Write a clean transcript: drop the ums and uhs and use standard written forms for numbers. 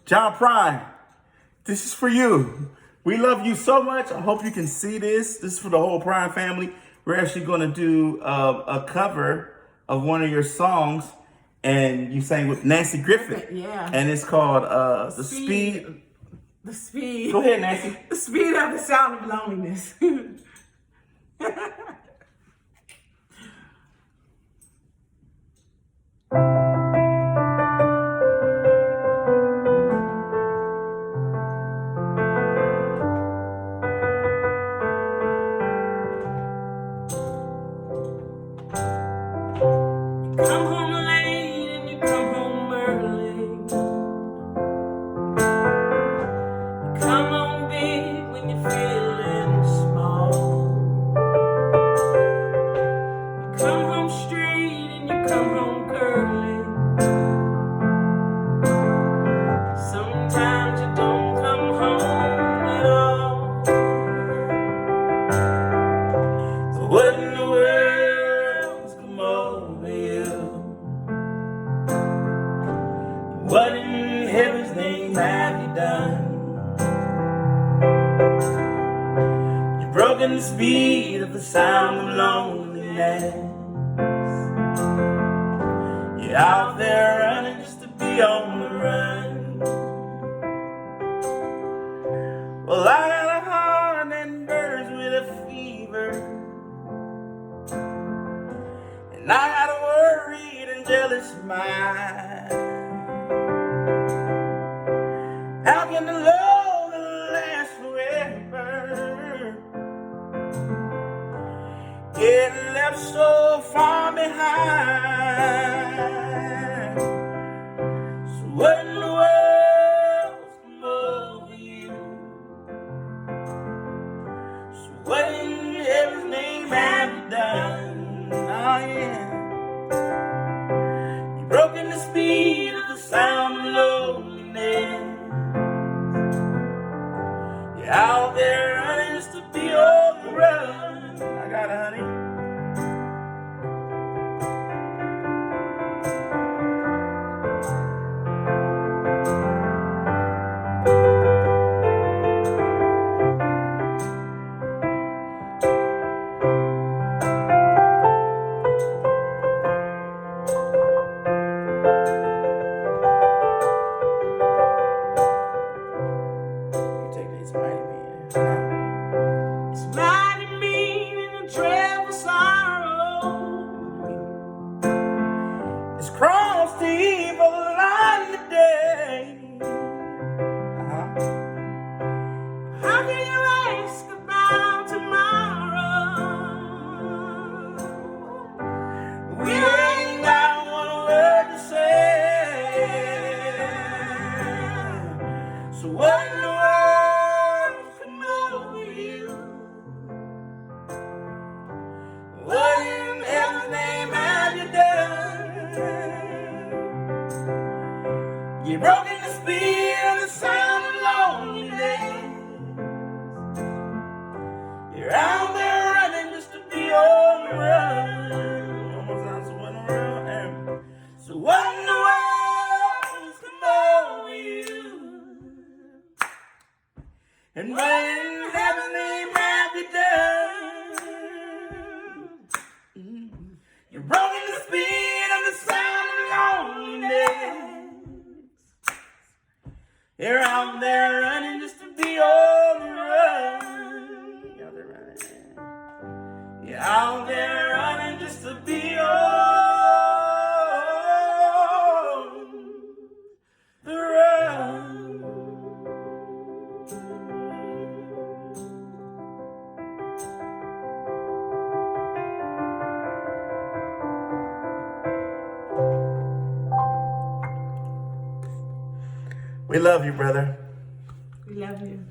John Prine, this is for you. We love you so much. I hope you can see this. This is for the whole Prine family. We're actually going to do a cover of one of your songs, and you sang with Nanci Griffith. Yeah. And it's called The Speed. The Speed. Go ahead, Nanci. The Speed of the Sound of Loneliness. Come home late and you come home early. You come home big when you're feeling small. You come home straight and you come home curly. Sometimes you don't come home at all. So what in the world's come over you? What in heaven's name have you done? You've broken the speed of the sound of loneliness. You're out there running just to be on the run. Well, I got a heart that burns with a fever, and I got a worried and jealous mind. How can the love last forever? Get left so far behind. So what in the world's come over you? So what in heaven's name have you done? Oh yeah. You've broken the speed of the sound of loneliness. You're out there running just to be on the run. I got it, honey. It's mighty mean and a dreadful sorrow. It's crossed the evil line today. How can you ask about tomorrow? We ain't got one word to say. So what in the world come over you? What in heaven's name have you done? You've broken the speed of the sound of loneliness. You're out there running just to be on the run. Almost on someone around. So what in the world's come over you? And what in heaven's name have you done? You're broken the speed of the sound of loneliness. You're out there running just to be on the run. You're out there running just to be on the run. We love you, brother. We love you.